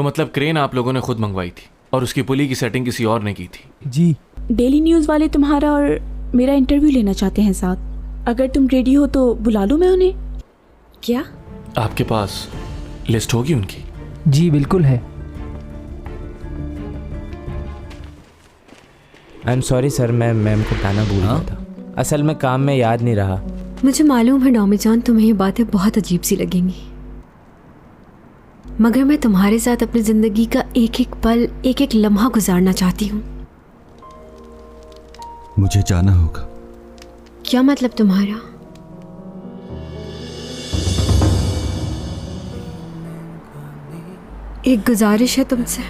तो मतलब क्रेन आप लोगों ने खुद मंगवाई थी और उसकी पुली की सेटिंग किसी और ने की थी? जी। डेली न्यूज़ वाले तुम्हारा और मेरा इंटरव्यू लेना चाहते हैं साथ। अगर तुम रेडी हो तो बुला लूँ मैं उन्हें। क्या आपके पास लिस्ट होगी उनकी? जी बिल्कुल है। आई एम सॉरी सर, मैं मैम को बताना भूल गया था। असल में काम में याद नहीं रहा। मुझे मालूम है नौमी जान, तुम्हें ये बातें बहुत अजीब सी लगेंगी, मगर मैं तुम्हारे साथ अपनी जिंदगी का एक एक पल, एक एक लम्हा गुजारना चाहती हूँ। मुझे जाना होगा। क्या मतलब तुम्हारा? एक गुजारिश है तुमसे,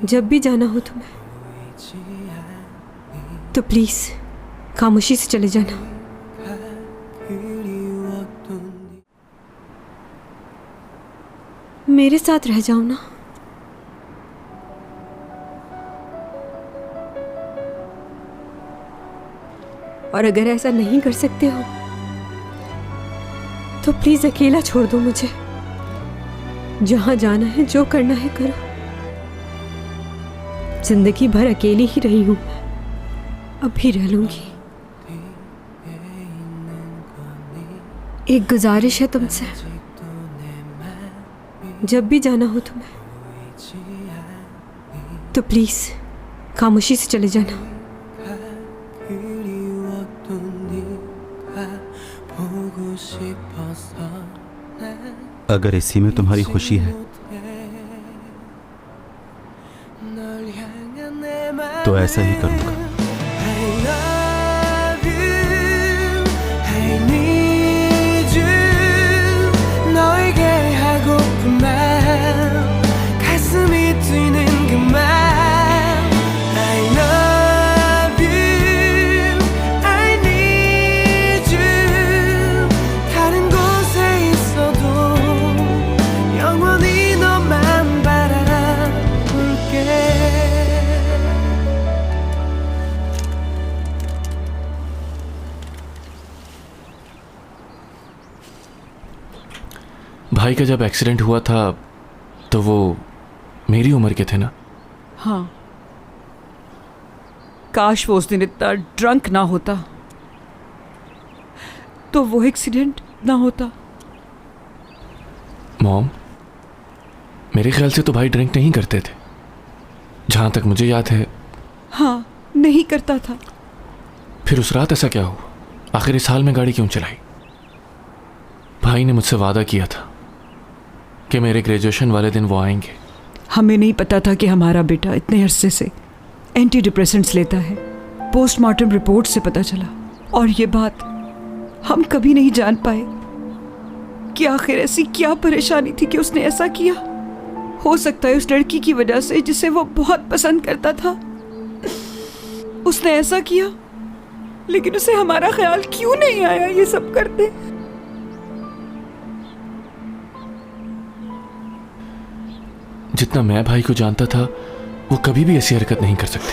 जब भी जाना हो तुम्हें तो प्लीज खामोशी से चले जाना। मेरे साथ रह जाओ ना। और अगर ऐसा नहीं कर सकते हो तो प्लीज अकेला छोड़ दो मुझे। जहां जाना है, जो करना है करो। जिंदगी भर अकेली ही रही हूं, अब भी रह लूंगी। एक गुजारिश है तुमसे, जब भी जाना हो तुम्हें तो प्लीज खामोशी से चले जाना। अगर इसी में तुम्हारी खुशी है तो ऐसा ही करूंगा। भाई का जब एक्सीडेंट हुआ था तो वो मेरी उम्र के थे ना? हाँ, काश वो उस दिन इतना ड्रंक ना होता तो वो एक्सीडेंट ना होता। मॉम, मेरे ख्याल से तो भाई ड्रिंक नहीं करते थे, जहां तक मुझे याद है। हाँ, नहीं करता था। फिर उस रात ऐसा क्या हुआ? आखिर इस हाल में गाड़ी क्यों चलाई? भाई ने मुझसे वादा किया था कि मेरे ग्रेजुएशन वाले दिन वो आएंगे। हमें नहीं पता था कि हमारा बेटा इतने अरसे से एंटी डिप्रेसेंट्स लेता है। पोस्टमार्टम रिपोर्ट से पता चला, और ये बात हम कभी नहीं जान पाए कि आखिर ऐसी क्या परेशानी थी कि उसने ऐसा किया। हो सकता है उस लड़की की वजह से जिसे वो बहुत पसंद करता था उसने ऐसा किया, लेकिन उसे हमारा ख्याल क्यों नहीं आया ये सब करते। जितना मैं भाई को जानता था वो कभी भी ऐसी हरकत नहीं कर सकते।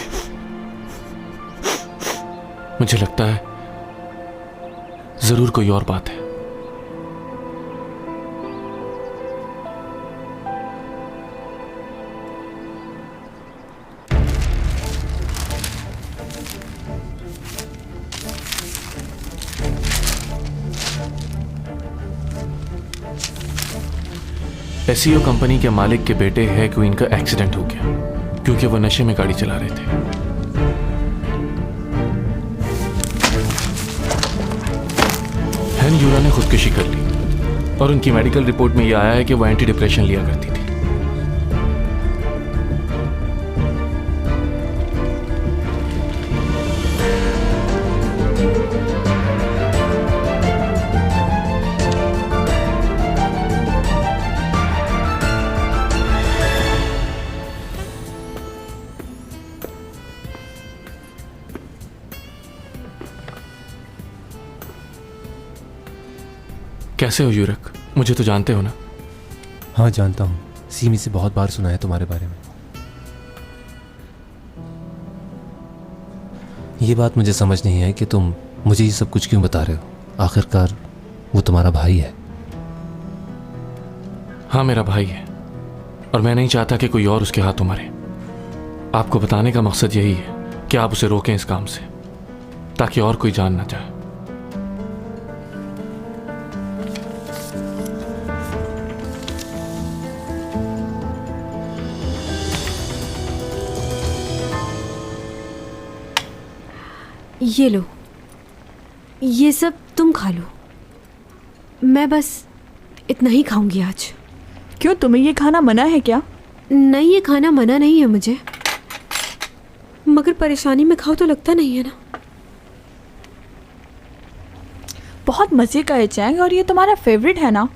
मुझे लगता है जरूर कोई और बात है। एसईओ कंपनी के मालिक के बेटे है क्वीन का एक्सीडेंट हो गया क्योंकि वो नशे में गाड़ी चला रहे थे। हेन यूरा ने खुदकुशी कर ली और उनकी मेडिकल रिपोर्ट में यह आया है कि वो एंटी डिप्रेशन लिया करती थी। कैसे हो यूरक? मुझे तो जानते हो ना? हाँ जानता हूँ, सीमी से बहुत बार सुना है तुम्हारे बारे में। ये बात मुझे समझ नहीं है कि तुम मुझे ये सब कुछ क्यों बता रहे हो। आखिरकार वो तुम्हारा भाई है। हाँ, मेरा भाई है और मैं नहीं चाहता कि कोई और उसके हाथों मरे। आपको बताने का मकसद यही है कि आप उसे रोकें इस काम से, ताकि और कोई जान ना जाए। ये लो, ये सब तुम खा लो, मैं बस इतना ही खाऊंगी आज। क्यों, तुम्हें ये खाना मना है क्या? नहीं, ये खाना मना नहीं है मुझे, मगर परेशानी में खाओ तो लगता नहीं है ना। बहुत मज़े का है चैंग, और ये तुम्हारा फेवरेट है ना?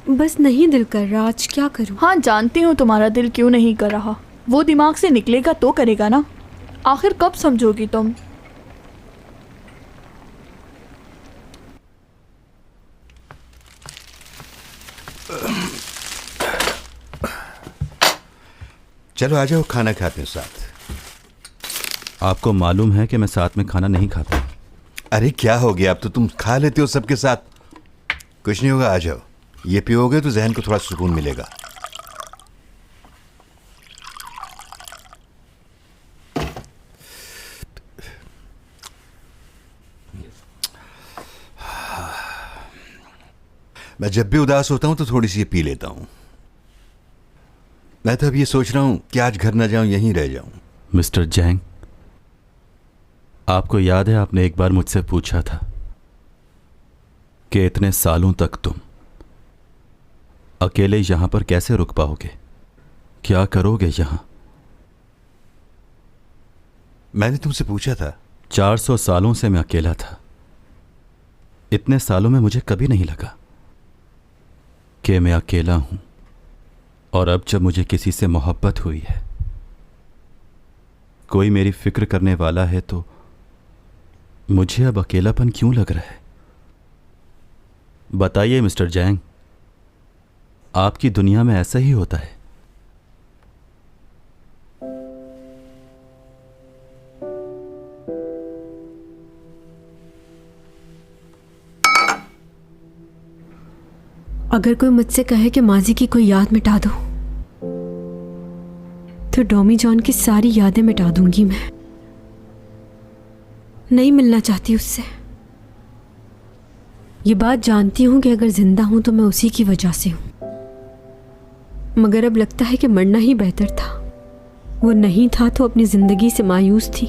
बस नहीं दिल कर रहा, आज क्या करूं। हाँ, जानती हूँ तुम्हारा दिल क्यों नहीं कर रहा। वो दिमाग से निकलेगा तो करेगा ना। आखिर कब समझोगी तुम? चलो आ जाओ, खाना खाते हैं साथ। आपको मालूम है कि मैं साथ में खाना नहीं खाता। अरे क्या हो गया, अब तो तुम खा लेते हो सबके साथ। कुछ नहीं होगा, आ जाओ। ये पियोगे तो जहन को थोड़ा सुकून मिलेगा। मैं जब भी उदास होता हूं तो थोड़ी सी ये पी लेता हूं। मैं तो अब ये सोच रहा हूं कि आज घर ना जाऊं, यहीं रह जाऊं। मिस्टर जैंग, आपको याद है आपने एक बार मुझसे पूछा था कि इतने सालों तक तुम अकेले यहां पर कैसे रुक पाओगे, क्या करोगे यहां? मैंने तुमसे पूछा था। 400 सालों से मैं अकेला था। इतने सालों में मुझे कभी नहीं लगा कि मैं अकेला हूं, और अब जब मुझे किसी से मोहब्बत हुई है, कोई मेरी फिक्र करने वाला है, तो मुझे अब अकेलापन क्यों लग रहा है? बताइए मिस्टर जैंग, आपकी दुनिया में ऐसा ही होता है? अगर कोई मुझसे कहे कि माजी की कोई याद मिटा दो, तो डॉमी जॉन की सारी यादें मिटा दूंगी। मैं नहीं मिलना चाहती उससे। ये बात जानती हूं कि अगर जिंदा हूं तो मैं उसी की वजह से हूं, मगर अब लगता है कि मरना ही बेहतर था। वो नहीं था तो अपनी जिंदगी से मायूस थी।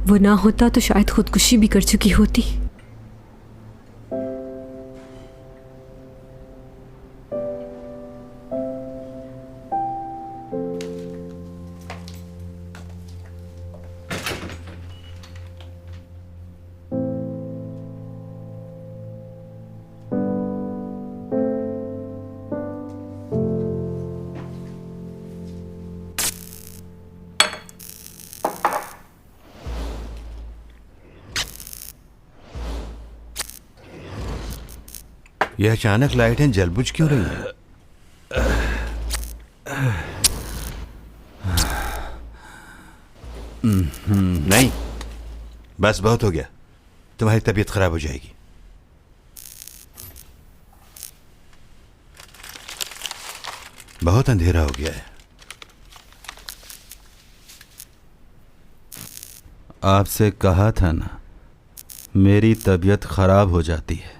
वो ना होता तो शायद खुदकुशी भी कर चुकी होती। यह अचानक लाइटें जलबुझ क्यों रही हैं? नहीं, बस बहुत हो गया। तुम्हारी तबीयत खराब हो जाएगी। बहुत अंधेरा हो गया है। आपसे कहा था ना, मेरी तबीयत खराब हो जाती है।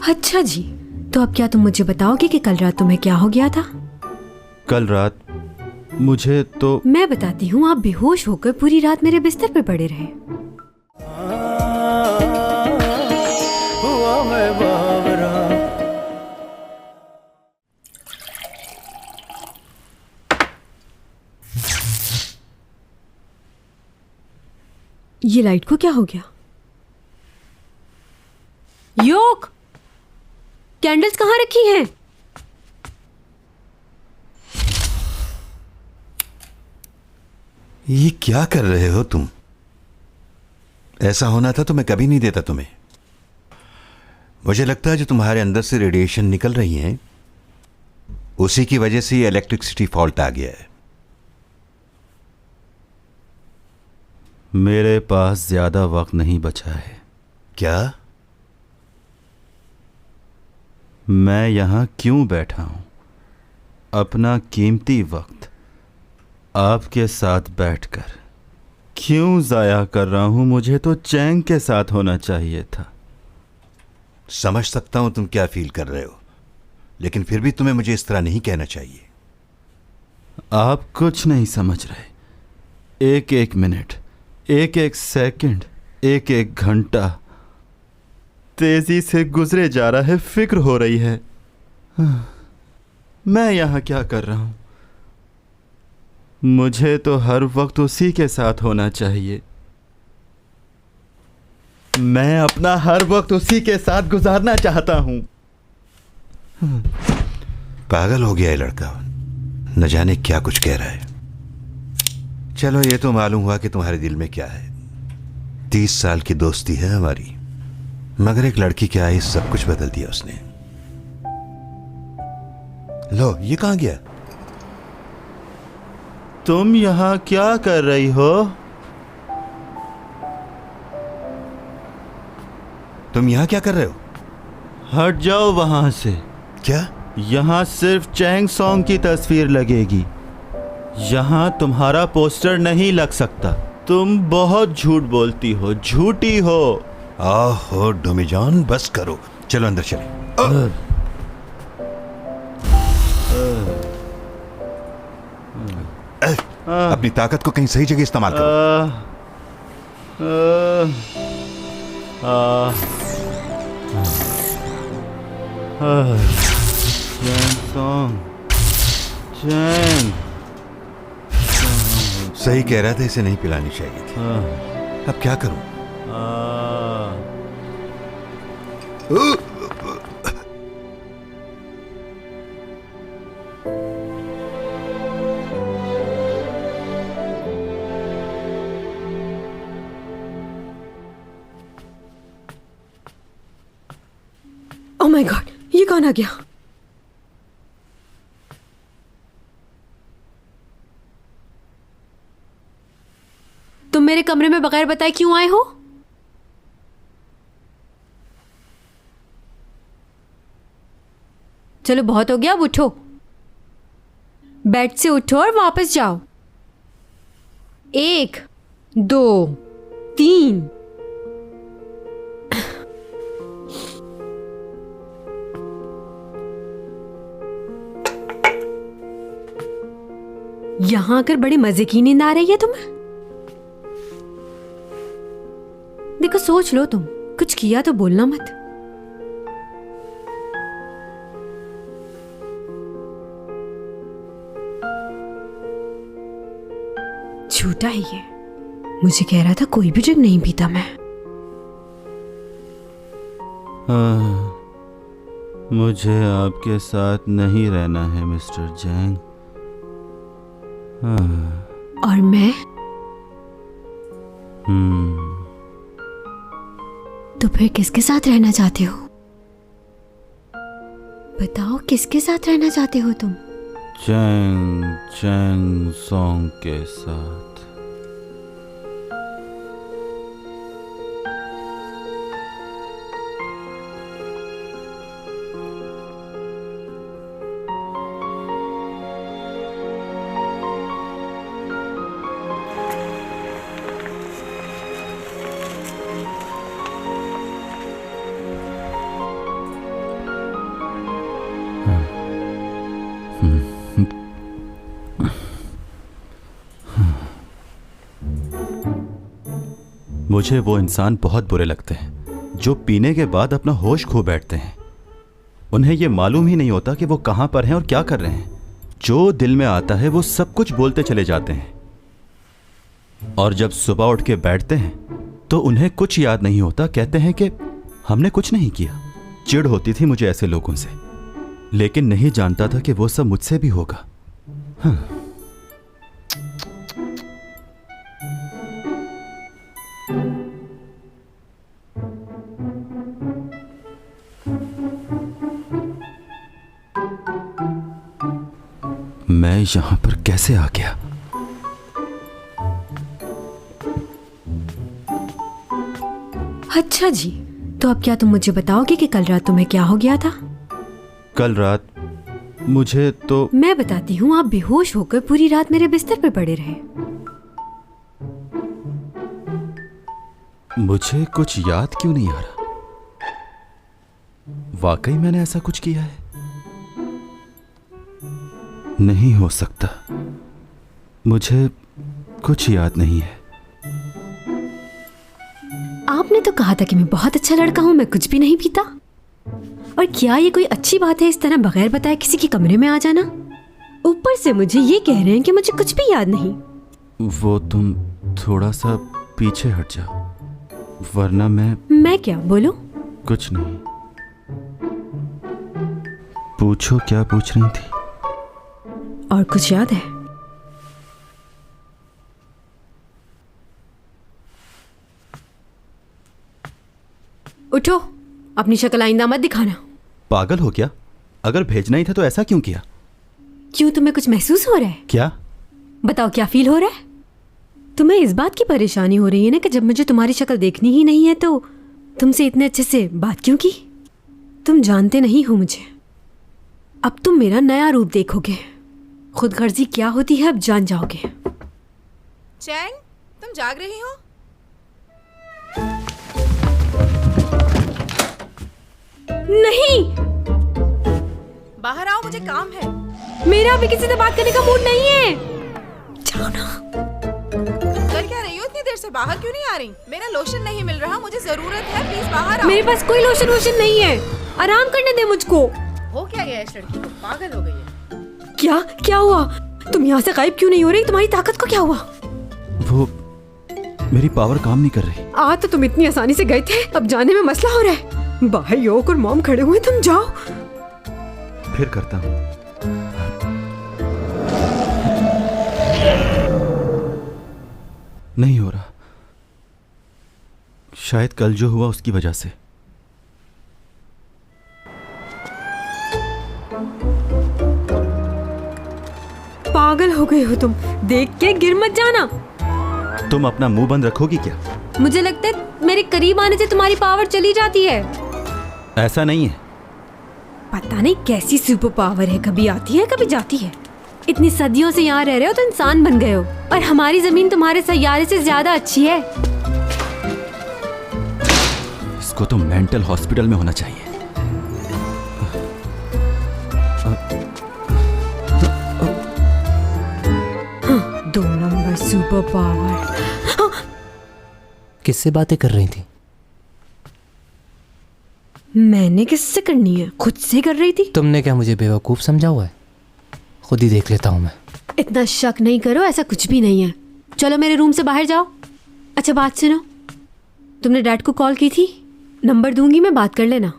अच्छा जी, तो अब क्या तुम मुझे बताओगे कि कल रात तुम्हें क्या हो गया था? कल रात मुझे तो मैं बताती हूँ। आप बेहोश होकर पूरी रात मेरे बिस्तर पर पड़े रहे। ये लाइट को क्या हो गया? योक, कैंडल्स कहाँ रखी हैं? ये क्या कर रहे हो तुम? ऐसा होना था तो मैं कभी नहीं देता तुम्हें। मुझे लगता है जो तुम्हारे अंदर से रेडिएशन निकल रही हैं, उसी की वजह से ये इलेक्ट्रिसिटी फॉल्ट आ गया है। मेरे पास ज्यादा वक्त नहीं बचा है। क्या? मैं यहाँ क्यों बैठा हूँ? अपना कीमती वक्त आपके साथ बैठकर क्यों ज़ाया कर रहा हूँ? मुझे तो चैंग के साथ होना चाहिए था। समझ सकता हूं तुम क्या फील कर रहे हो, लेकिन फिर भी तुम्हें मुझे इस तरह नहीं कहना चाहिए। आप कुछ नहीं समझ रहे। एक एक मिनट, एक एक सेकंड, एक एक घंटा तेजी से गुजरे जा रहा है। फिक्र हो रही है मैं यहाँ क्या कर रहा हूँ। मुझे तो हर वक्त उसी के साथ होना चाहिए। मैं अपना हर वक्त उसी के साथ गुजारना चाहता हूँ। पागल हो गया है लड़का, न जाने क्या कुछ कह रहा है। चलो, ये तो मालूम हुआ कि तुम्हारे दिल में क्या है। 30 साल की दोस्ती है हमारी, मगर एक लड़की क्या आई, सब कुछ बदल दिया उसने। लो, ये कहां गया? तुम यहाँ क्या कर रही हो? तुम यहां क्या कर रहे हो? हट जाओ वहां से। क्या? यहाँ सिर्फ चैंग सॉन्ग की तस्वीर लगेगी। यहाँ तुम्हारा पोस्टर नहीं लग सकता। तुम बहुत झूठ बोलती हो, झूठी हो। आहो डोमीजान, बस करो, चलो अंदर चले। अपनी ताकत को कहीं सही जगह इस्तेमाल करो। चैंग सॉन्ग, चैंग। सही कह रहा था, इसे नहीं पिलानी चाहिए थी। अब क्या करूं? ओह माय गॉड, ये कौन आ गया? तुम मेरे कमरे में बगैर बताए क्यों आए हो? चलो बहुत हो गया, अब उठो। बेड से उठो और वापस जाओ। 1 2 3। यहां आकर बड़ी मजे की नींद आ रही है तुम्हें? देखो, सोच लो, तुम कुछ किया तो बोलना मत। झूठा है ये। मुझे कह रहा था कोई भी ड्रिंक नहीं पीता मैं। मुझे आपके साथ नहीं रहना है मिस्टर जैंग। और मैं? तो फिर किसके साथ रहना चाहते हो? बताओ, किसके साथ रहना चाहते हो तुम? चैंग चैंग सॉन्ग के साथ। मुझे वो इंसान बहुत बुरे लगते हैं जो पीने के बाद अपना होश खो बैठते हैं। उन्हें ये मालूम ही नहीं होता कि वो कहाँ पर हैं और क्या कर रहे हैं। जो दिल में आता है वो सब कुछ बोलते चले जाते हैं, और जब सुबह उठ के बैठते हैं तो उन्हें कुछ याद नहीं होता। कहते हैं कि हमने कुछ नहीं किया। चिढ़ होती थी मुझे ऐसे लोगों से, लेकिन नहीं जानता था कि वो सब मुझसे भी होगा। मैं यहां पर कैसे आ गया? अच्छा जी, तो अब क्या तुम मुझे बताओगे कि कल रात तुम्हें क्या हो गया था? कल रात मुझे तो मैं बताती हूँ। आप बेहोश होकर पूरी रात मेरे बिस्तर पे पड़े रहे। मुझे कुछ याद क्यों नहीं आ रहा? वाकई मैंने ऐसा कुछ किया है? नहीं हो सकता, मुझे कुछ याद नहीं है। आपने तो कहा था कि मैं बहुत अच्छा लड़का हूँ, मैं कुछ भी नहीं पीता। और क्या ये कोई अच्छी बात है इस तरह बगैर बताए किसी के कमरे में आ जाना? ऊपर से मुझे ये कह रहे हैं कि मुझे कुछ भी याद नहीं। वो तुम थोड़ा सा पीछे हट जाओ, वरना मैं क्या बोलूं? कुछ नहीं। पूछो, क्या पूछ रही थी? और कुछ याद है? उठो, अपनी शक्ल आइंदा मत दिखाना। पागल हो क्या? अगर भेजना ही था तो ऐसा क्यों किया? क्यों, तुम्हें कुछ महसूस हो रहा है? क्या? बताओ, क्या फील हो रहा है? तुम्हें इस बात की परेशानी हो रही है ना कि जब मुझे तुम्हारी शक्ल देखनी ही नहीं है तो तुमसे इतने अच्छे से बात क्यों की? तुम जानते नहीं हो मुझे। अब तुम मेरा नया रूप देखोगे। खुदगर्जी क्या होती है अब जान जाओगे। चैंग, तुम जाग रही हो? नहीं, बाहर आओ, मुझे काम है। मेरा अभी किसी से बात करने का मूड नहीं है। जाओ ना। कर क्या रही हो इतनी देर से? बाहर क्यों नहीं आ रही? मेरा लोशन नहीं मिल रहा, मुझे जरूरत है, प्लीज बाहर आओ। मेरे पास कोई लोशन वोशन नहीं है। आराम करने दे मुझको। हो क्या गया इस लड़की को? पागल हो गई है। क्या हुआ? तुम यहाँ से गायब क्यों नहीं हो रही? तुम्हारी ताकत को क्या हुआ? वो मेरी पावर काम नहीं कर रही। आज तो तुम इतनी आसानी से गए थे, अब जाने में मसला हो रहा है। बाहर योक और मॉम खड़े हुए, तुम जाओ। फिर करता हूँ। नहीं हो रहा, शायद कल जो हुआ उसकी वजह से। पागल हो गए हो तुम। देख के गिर मत जाना। तुम अपना मुंह बंद रखोगी क्या? मुझे लगता है मेरे करीब आने से तुम्हारी पावर चली जाती है। ऐसा नहीं है। पता नहीं कैसी सुपर पावर है, कभी आती है कभी जाती है। इतनी सदियों से यहाँ रह रहे हो तो इंसान बन गए हो, और हमारी जमीन तुम्हारे सैयारे से ज्यादा अच्छी है। इसको तो मेंटल हॉस्पिटल में होना चाहिए। 2 नंबर सुपर पावर। किससे बातें कर रही थी? मैंने किससे करनी है? खुद से कर रही थी। तुमने क्या मुझे बेवकूफ समझा हुआ है? खुद ही देख लेता हूँ मैं। इतना शक नहीं करो, ऐसा कुछ भी नहीं है। चलो मेरे रूम से बाहर जाओ। अच्छा बात सुनो, तुमने डैड को कॉल की थी? नंबर दूंगी मैं, बात कर लेना।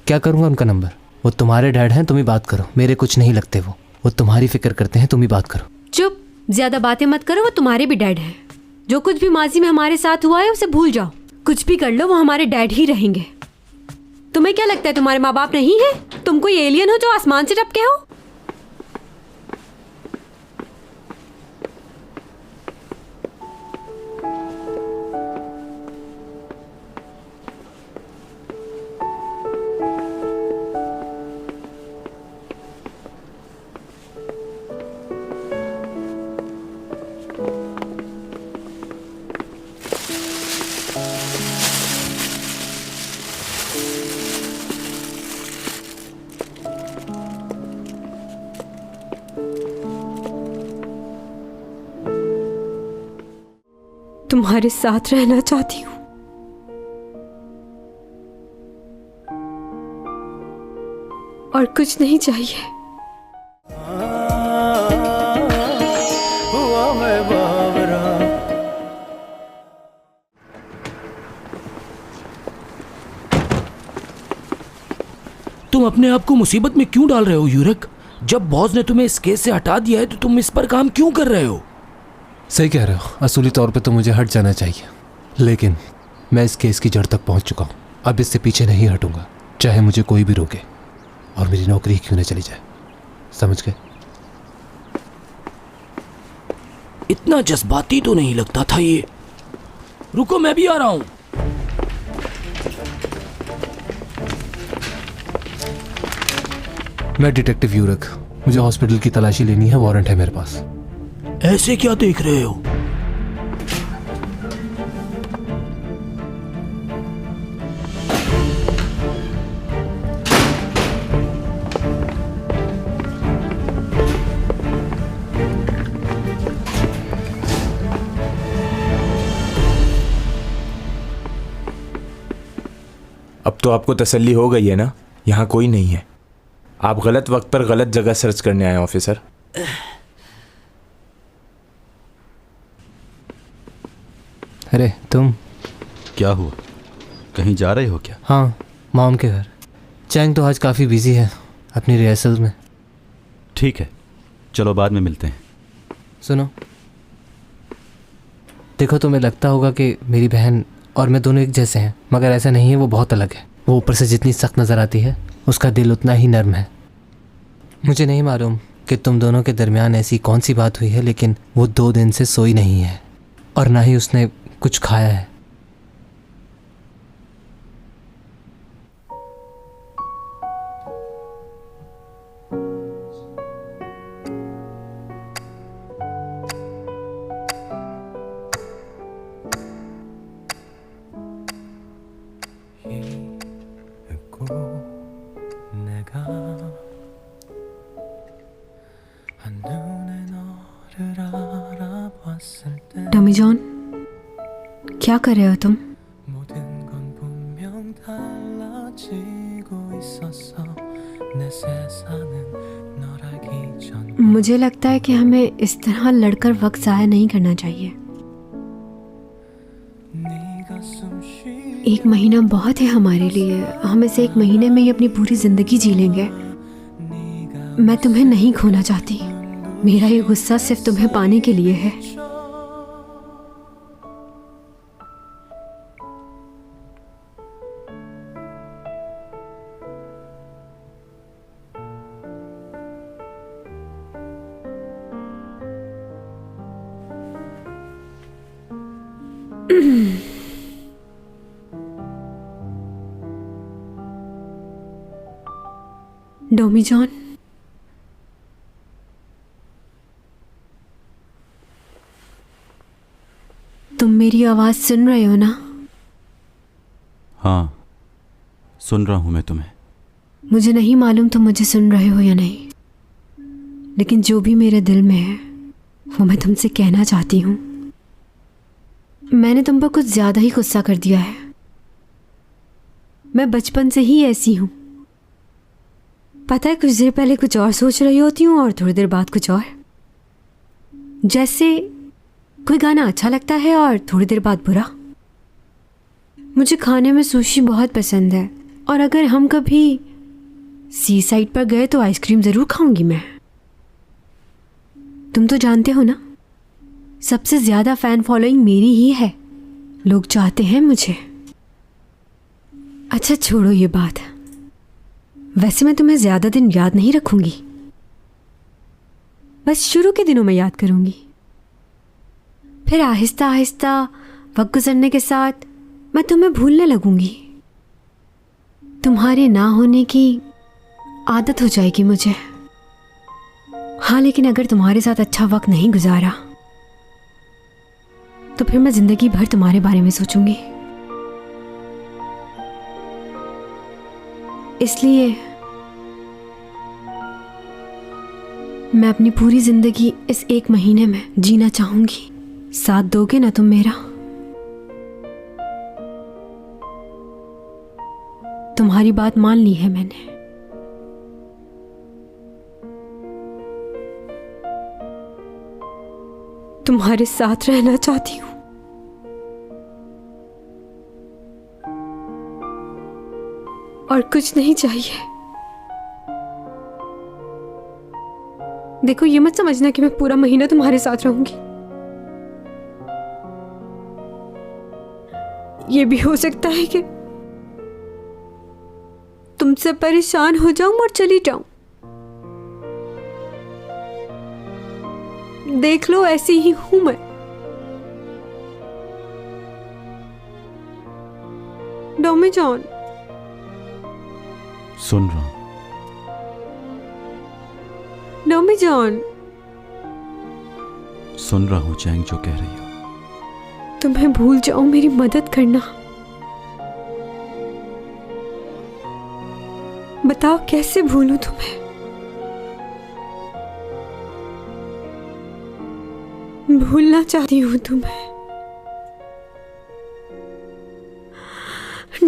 क्या करूँगा उनका नंबर? वो तुम्हारे डैड हैं, तुम ही बात करो। मेरे कुछ नहीं लगते वो तुम्हारी फिक्र करते हैं, तुम ही बात करो। चुप, ज्यादा बातें मत करो। वो तुम्हारे भी डैड हैं। जो कुछ भी माजी में हमारे साथ हुआ है उसे भूल जाओ। कुछ भी कर लो, वो हमारे डैड ही रहेंगे। तुम्हें क्या लगता है तुम्हारे माँ बाप नहीं है? तुम कोई एलियन हो जो आसमान से टपके हो? तुम्हारे साथ रहना चाहती हूँ। और कुछ नहीं चाहिए। तुम अपने आप को मुसीबत में क्यों डाल रहे हो यूरक? जब बॉस ने तुम्हें इस केस से हटा दिया है तो तुम इस पर काम क्यों कर रहे हो? सही कह रहे हो, असूली तौर पे तो मुझे हट जाना चाहिए, लेकिन मैं इस केस की जड़ तक पहुंच चुका हूं। अब इससे पीछे नहीं हटूंगा, चाहे मुझे कोई भी रोके और मेरी नौकरी क्यों न चली जाए। समझ गए? इतना जज्बाती तो नहीं लगता था ये। रुको, मैं भी आ रहा हूं। मैं डिटेक्टिव यूरक, मुझे हॉस्पिटल की तलाशी लेनी है, वारंट है मेरे पास। ऐसे क्या देख रहे हो? अब तो आपको तसल्ली हो गई है ना, यहाँ कोई नहीं है। आप गलत वक्त पर गलत जगह सर्च करने आए ऑफिसर। अरे तुम क्या हुआ, कहीं जा रहे हो क्या? हाँ, मॉम के घर। चैंग तो आज काफ़ी बिजी है अपनी रिहर्सल में। ठीक है, चलो बाद में मिलते हैं। सुनो, देखो तुम्हें लगता होगा कि मेरी बहन और मैं दोनों एक जैसे हैं, मगर ऐसा नहीं है, वो बहुत अलग है। वो ऊपर से जितनी सख्त नज़र आती है, उसका दिल उतना ही नर्म है। मुझे नहीं मालूम कि तुम दोनों के दरमियान ऐसी कौन सी बात हुई है, लेकिन वो 2 दिन से सोई नहीं है और ना ही उसने कुछ खाया है। टॉमी जॉन, क्या कर रहे हो तुम? मुझे लगता है कि हमें इस तरह लड़कर वक्त ज़ाया नहीं करना चाहिए। 1 महीना बहुत है हमारे लिए। हम इसे 1 महीने में ही अपनी पूरी जिंदगी जी लेंगे। मैं तुम्हें नहीं खोना चाहती। मेरा ये गुस्सा सिर्फ तुम्हें पाने के लिए है। डोमी जॉन, तुम मेरी आवाज सुन रहे हो ना? हाँ, सुन रहा हूं मैं तुम्हें। मुझे नहीं मालूम तुम मुझे सुन रहे हो या नहीं, लेकिन जो भी मेरे दिल में है वो मैं तुमसे कहना चाहती हूँ। मैंने तुम पर कुछ ज्यादा ही गुस्सा कर दिया है। मैं बचपन से ही ऐसी हूँ। पता है, कुछ देर पहले कुछ और सोच रही होती हूँ और थोड़ी देर बाद कुछ और। जैसे कोई गाना अच्छा लगता है और थोड़ी देर बाद बुरा। मुझे खाने में सुशी बहुत पसंद है और अगर हम कभी सी साइड पर गए तो आइसक्रीम ज़रूर खाऊंगी मैं। तुम तो जानते हो ना, सबसे ज़्यादा फ़ैन फॉलोइंग मेरी ही है। लोग चाहते हैं मुझे। अच्छा छोड़ो ये बात। वैसे मैं तुम्हें ज़्यादा दिन याद नहीं रखूंगी, बस शुरू के दिनों में याद करूंगी। फिर आहिस्ता आहिस्ता वक्त गुजरने के साथ मैं तुम्हें भूलने लगूंगी। तुम्हारे ना होने की आदत हो जाएगी मुझे। हाँ, लेकिन अगर तुम्हारे साथ अच्छा वक्त नहीं गुजारा तो फिर मैं जिंदगी भर तुम्हारे बारे में सोचूंगी। इसलिए मैं अपनी पूरी जिंदगी इस 1 महीने में जीना चाहूंगी। साथ दोगे ना तुम मेरा? तुम्हारी बात मान ली है मैंने। तुम्हारे साथ रहना चाहती हूँ। और कुछ नहीं चाहिए। देखो, ये मत समझना कि मैं पूरा महीना तुम्हारे साथ रहूंगी। ये भी हो सकता है कि तुमसे परेशान हो जाऊं और चली जाऊं। देख लो, ऐसी ही हूं मैं। डोमी जॉन, सुन रहा हूं। डॉमी जॉन, सुन रहा हूं चैंग जो कह रही हो। तुम्हें भूल जाओ, मेरी मदद करना। बताओ कैसे भूलूं तुम्हें? भूलना चाहती हूँ तुम्हें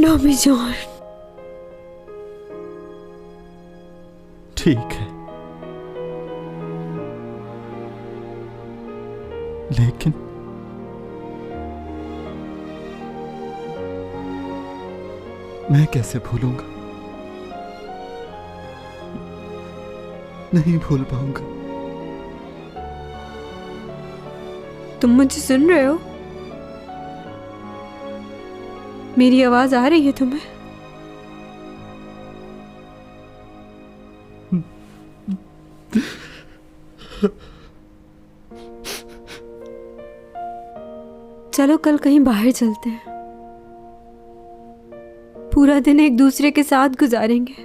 डॉमी जॉन। ठीक है, लेकिन मैं कैसे भूलूंगा? नहीं भूल पाऊंगा। तुम मुझे सुन रहे हो? मेरी आवाज आ रही है तुम्हें? चलो कल कहीं बाहर चलते हैं, पूरा दिन एक दूसरे के साथ गुजारेंगे।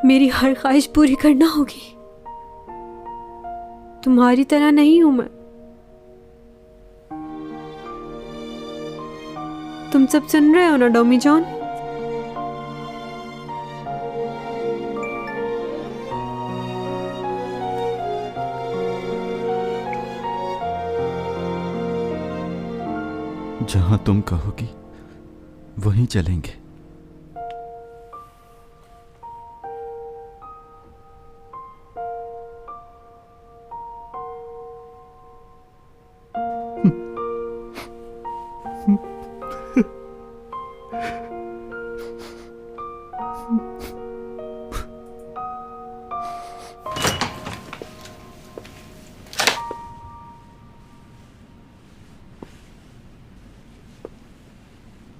मेरी हर ख्वाहिश पूरी करना होगी। तुम्हारी तरह नहीं हूं मैं। तुम सब सुन रहे हो ना डॉमी जॉन? जहां तुम कहोगी वहीं चलेंगे।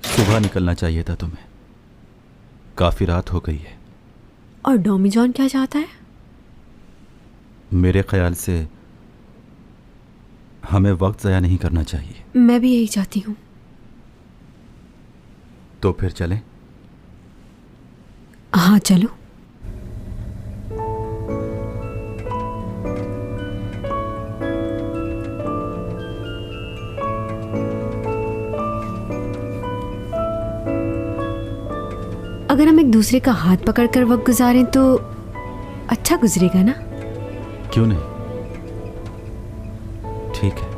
सुबह निकलना चाहिए था तुम्हें, काफी रात हो गई है। और डॉमी जॉन क्या चाहता है? मेरे ख्याल से हमें वक्त ज़ाया नहीं करना चाहिए। मैं भी यही चाहती हूँ। तो फिर चलें? हाँ चलो। अगर हम एक दूसरे का हाथ पकड़कर वक्त गुजारें तो अच्छा गुजरेगा ना? क्यों नहीं, ठीक है।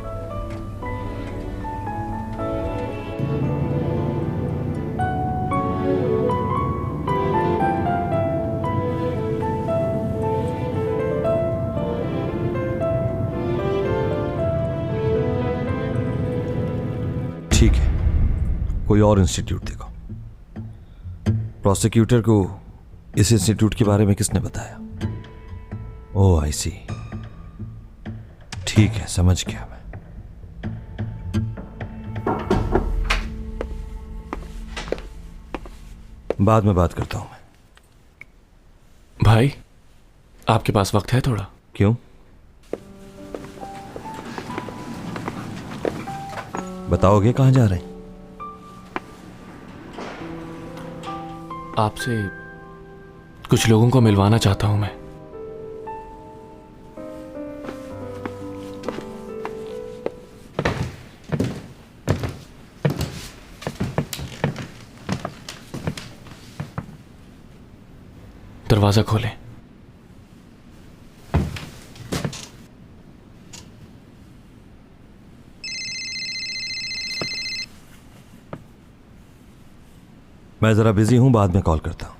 ठीक है, कोई और इंस्टीट्यूट देखो। प्रोसिक्यूटर को इस इंस्टीट्यूट के बारे में किसने बताया? ओह आई सी, ठीक है, समझ गया मैं। बाद में बात करता हूं मैं। भाई, आपके पास वक्त है थोड़ा? क्यों? बताओगे कहां जा रहे हैं? आपसे कुछ लोगों को मिलवाना चाहता हूं मैं। दरवाजा खोलें। मैं जरा बिजी हूं, बाद में कॉल करता हूं,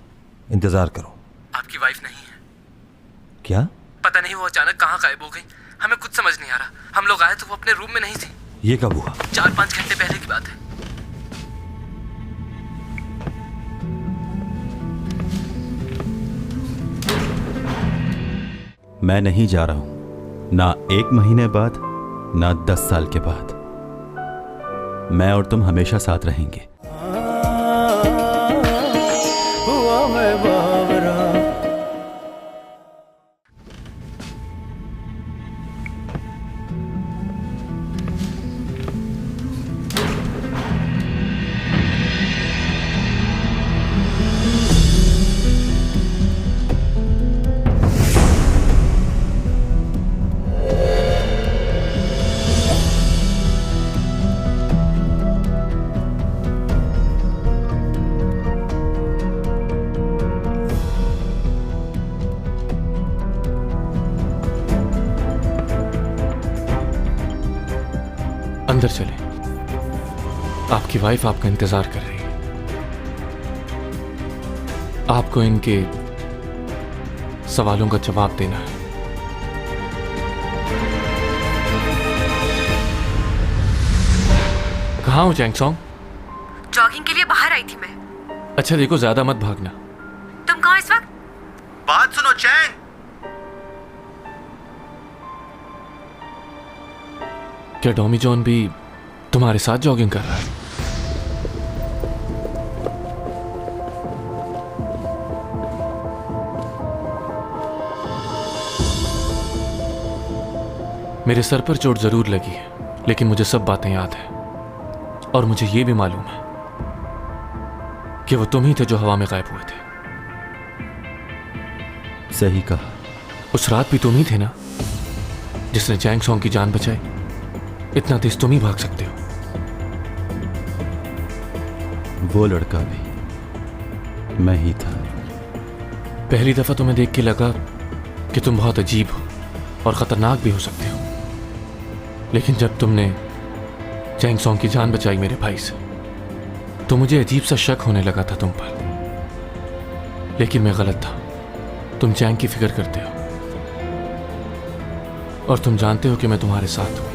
इंतजार करो। आपकी वाइफ नहीं है? क्या? पता नहीं वो अचानक कहाँ गायब हो गई, हमें कुछ समझ नहीं आ रहा। हम लोग आए तो वो अपने रूम में नहीं थी। ये कब हुआ? 4-5 घंटे पहले की बात है। मैं नहीं जा रहा हूं, ना 1 महीने बाद, ना 10 साल के बाद। मैं और तुम हमेशा साथ रहेंगे। अंदर चले, आपकी वाइफ आपका इंतजार कर रही है। आपको इनके सवालों का जवाब देना है। कहाँ हो चैंगसोंग? जॉगिंग के लिए बाहर आई थी मैं। अच्छा देखो, ज्यादा मत भागना। तुम कहाँ इस वक्त? बात सुनो चैंग। क्या डॉमी जॉन भी तुम्हारे साथ जॉगिंग कर रहा है? मेरे सर पर चोट जरूर लगी है, लेकिन मुझे सब बातें याद है। और मुझे यह भी मालूम है कि वो तुम ही थे जो हवा में गायब हुए थे। सही कहा। उस रात भी तुम ही थे ना जिसने चैंगसोंग की जान बचाई। इतना तेज तुम ही भाग सकते हो। वो लड़का भी मैं ही था। पहली दफा तुम्हें देख के लगा कि तुम बहुत अजीब हो और खतरनाक भी हो सकते हो, लेकिन जब तुमने चैंगसोंग की जान बचाई मेरे भाई से, तो मुझे अजीब सा शक होने लगा था तुम पर। लेकिन मैं गलत था। तुम चैंग की फिक्र करते हो और तुम जानते हो कि मैं तुम्हारे साथ हूं।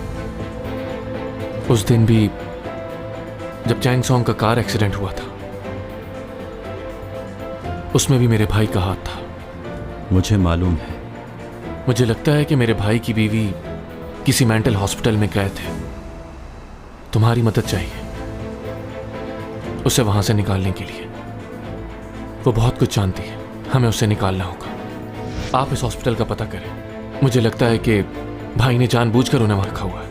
उस दिन भी जब चैंगसोंग का कार एक्सीडेंट हुआ था, उसमें भी मेरे भाई का हाथ था। मुझे मालूम है। मुझे लगता है कि मेरे भाई की बीवी किसी मेंटल हॉस्पिटल में गए थे। तुम्हारी मदद चाहिए उसे वहां से निकालने के लिए। वो बहुत कुछ जानती है, हमें उसे निकालना होगा। आप इस हॉस्पिटल का पता करें। मुझे लगता है कि भाई ने जानबूझकर उन्हें वहां रखा हुआ है।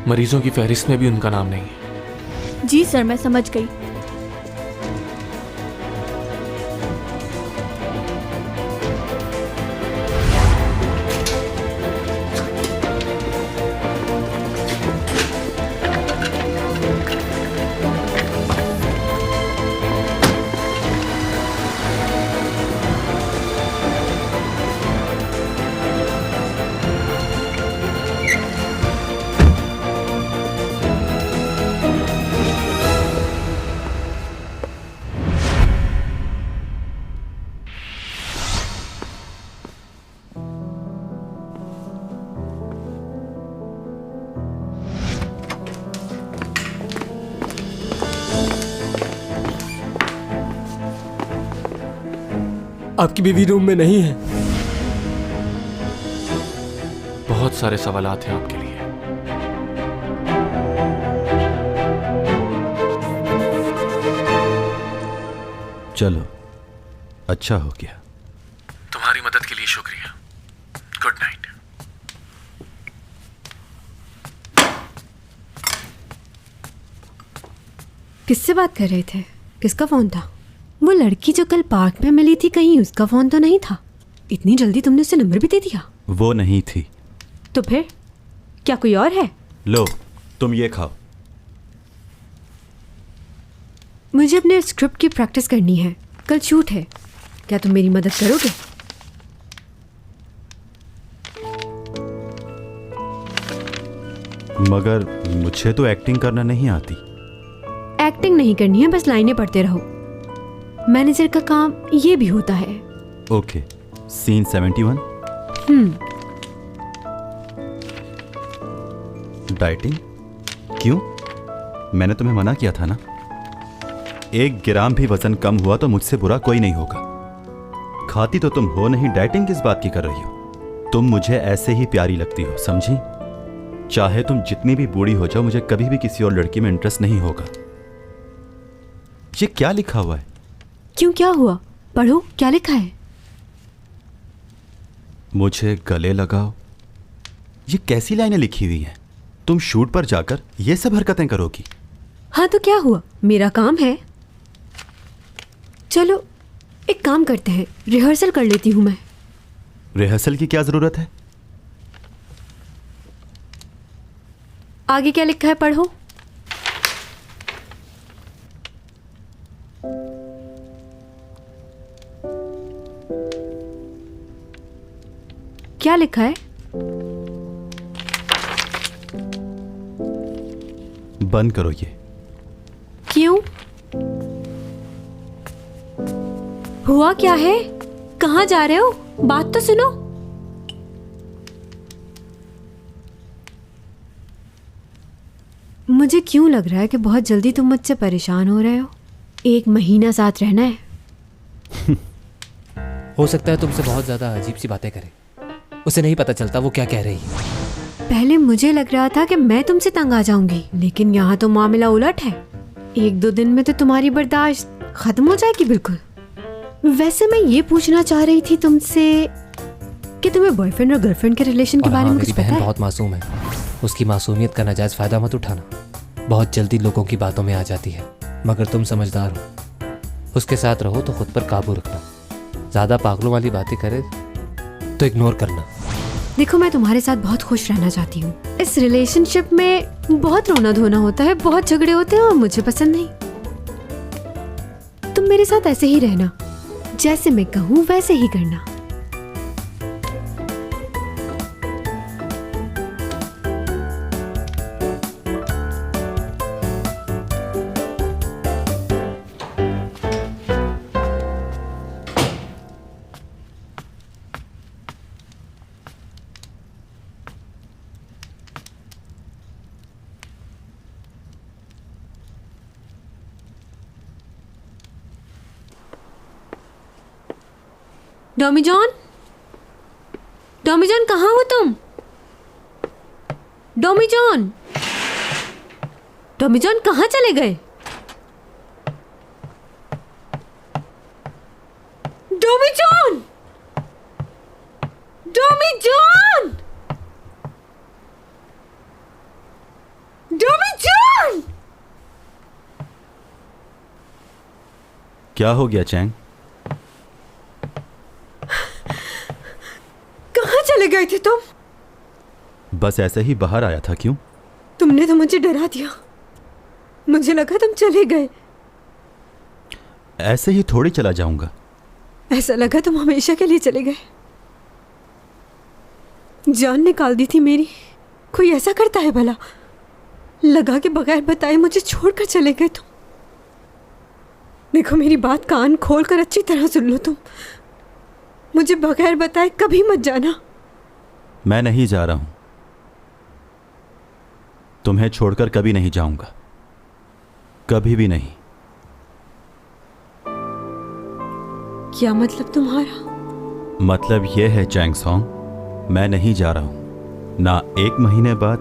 मरीजों की फहरिस्त में भी उनका नाम नहीं है। जी सर, मैं समझ गई। आपकी बीवी रूम में नहीं है। बहुत सारे सवालात हैं आपके लिए। चलो, अच्छा हो गया। तुम्हारी मदद के लिए शुक्रिया। Good night. किससे बात कर रहे थे? किसका फोन था? वो लड़की जो कल पार्क में मिली थी, कहीं उसका फोन तो नहीं था? इतनी जल्दी तुमने उसे नंबर भी दे दिया? वो नहीं थी। तो फिर क्या कोई और है? लो, तुम ये खाओ। मुझे अपने स्क्रिप्ट की प्रैक्टिस करनी है, कल शूट है। क्या तुम मेरी मदद करोगे? मगर मुझे तो एक्टिंग करना नहीं आती। एक्टिंग नहीं करनी है, बस लाइनें पढ़ते रहो। मैनेजर का काम ये भी होता है। Okay, scene 71। डाइटिंग? क्यों? मैंने तुम्हें मना किया था ना। 1 ग्राम भी वजन कम हुआ तो मुझसे बुरा कोई नहीं होगा। खाती तो तुम हो नहीं, डाइटिंग किस बात की कर रही हो? तुम मुझे ऐसे ही प्यारी लगती हो, समझी? चाहे तुम जितनी भी बूढ़ी हो जाओ, मुझे कभी भी किसी और लड़की में इंटरेस्ट नहीं होगा। ये क्या लिखा हुआ है? क्यों, क्या हुआ? पढ़ो, क्या लिखा है? मुझे गले लगाओ। ये कैसी लाइनें लिखी हुई हैं? तुम शूट पर जाकर ये सब हरकतें करोगी? हाँ तो क्या हुआ, मेरा काम है। चलो एक काम करते हैं, रिहर्सल कर लेती हूँ मैं। रिहर्सल की क्या जरूरत है? आगे क्या लिखा है पढ़ो। क्या लिखा है? बंद करो ये। क्यों? हुआ क्या है? कहाँ जा रहे हो? बात तो सुनो। मुझे क्यों लग रहा है कि बहुत जल्दी तुम मुझसे परेशान हो रहे हो। 1 महीना साथ रहना है। हो सकता है तुमसे बहुत ज्यादा अजीब सी बातें करे, उसे नहीं पता चलता वो क्या कह रही है। पहले मुझे लग रहा था कि मैं तुमसे तंग आ जाऊंगी, लेकिन यहाँ तो मामला उलट है। 1-2 दिन में तो तुम्हारी बर्दाश्त खत्म हो जाएगी बिल्कुल। वैसे मैं ये पूछना चाह रही थी तुमसे कि तुम्हें बॉयफ्रेंड और गर्लफ्रेंड के रिलेशन के बारे में कुछ मेरी पता बहन है? बहुत मासूम है, उसकी मासूमियत का नाजायज फायदा मत उठाना। बहुत जल्दी लोगों की बातों में आ जाती है, मगर तुम समझदार हो, उसके साथ रहो तो खुद पर काबू रखना। ज्यादा पागलों वाली बातें करे तो इग्नोर करना। देखो, मैं तुम्हारे साथ बहुत खुश रहना चाहती हूँ। इस रिलेशनशिप में बहुत रोना धोना होता है, बहुत झगड़े होते हैं और मुझे पसंद नहीं। तुम मेरे साथ ऐसे ही रहना, जैसे मैं कहूँ वैसे ही करना। डॉमी जॉन, डॉमी जॉन, कहाँ हो तुम? डॉमी जॉन, डॉमी जॉन कहाँ चले गए? डॉमी जॉन, डॉमी जॉन, डॉमी जॉन! क्या हो गया चैंग? चले गए थे तुम? बस ऐसे ही बाहर आया था। क्यों? तुमने तो मुझे डरा दिया, मुझे लगा तुम चले गए। ऐसे ही थोड़ी चला जाऊंगा। ऐसा लगा तुम हमेशा के लिए चले गए। जान निकाल दी थी मेरी। कोई ऐसा करता है भला? लगा कि बगैर बताए मुझे छोड़कर चले गए तुम। देखो, मेरी बात कान खोलकर अच्छी तरह सुन लो तुम। मुझे बगैर बताए कभी मत जाना। मैं नहीं जा रहा हूं, तुम्हें छोड़कर कभी नहीं जाऊंगा, कभी भी नहीं। क्या मतलब तुम्हारा? मतलब यह है चैंग सॉन्ग, मैं नहीं जा रहा हूं, ना 1 महीने बाद,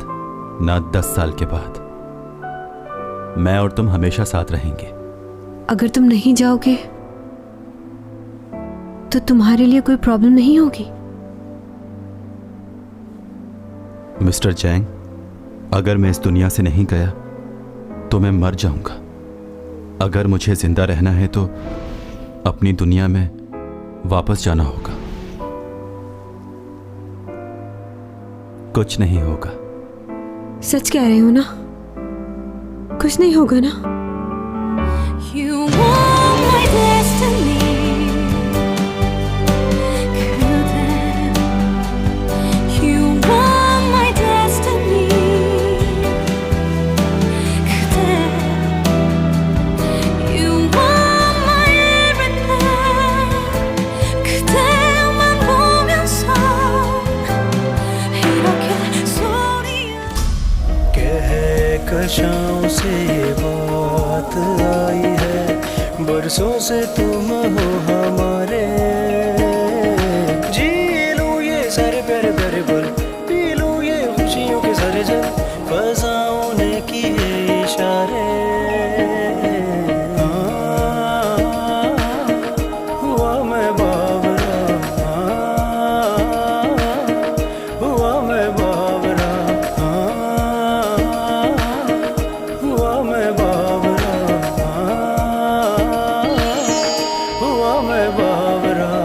ना 10 साल के बाद। मैं और तुम हमेशा साथ रहेंगे। अगर तुम नहीं जाओगे तो तुम्हारे लिए कोई प्रॉब्लम नहीं होगी? मिस्टर चैंग, अगर मैं इस दुनिया से नहीं गया तो मैं मर जाऊंगा। अगर मुझे जिंदा रहना है तो अपनी दुनिया में वापस जाना होगा। कुछ नहीं होगा। सच कह रहे हो ना? कुछ नहीं होगा ना? You are my destiny. कशाओं से बात आई है, बरसों से तुम हो हमारे। जी लूं ये सारे प्यारे प्यारे पल, पी लूं ये खुशियों के सारे जल, फज़ाओं ने किए इशारे। हुआ मैं बावरा, हुआ मैं बावरा, हुआ मैं बावरा, हुआ मैं बावरा।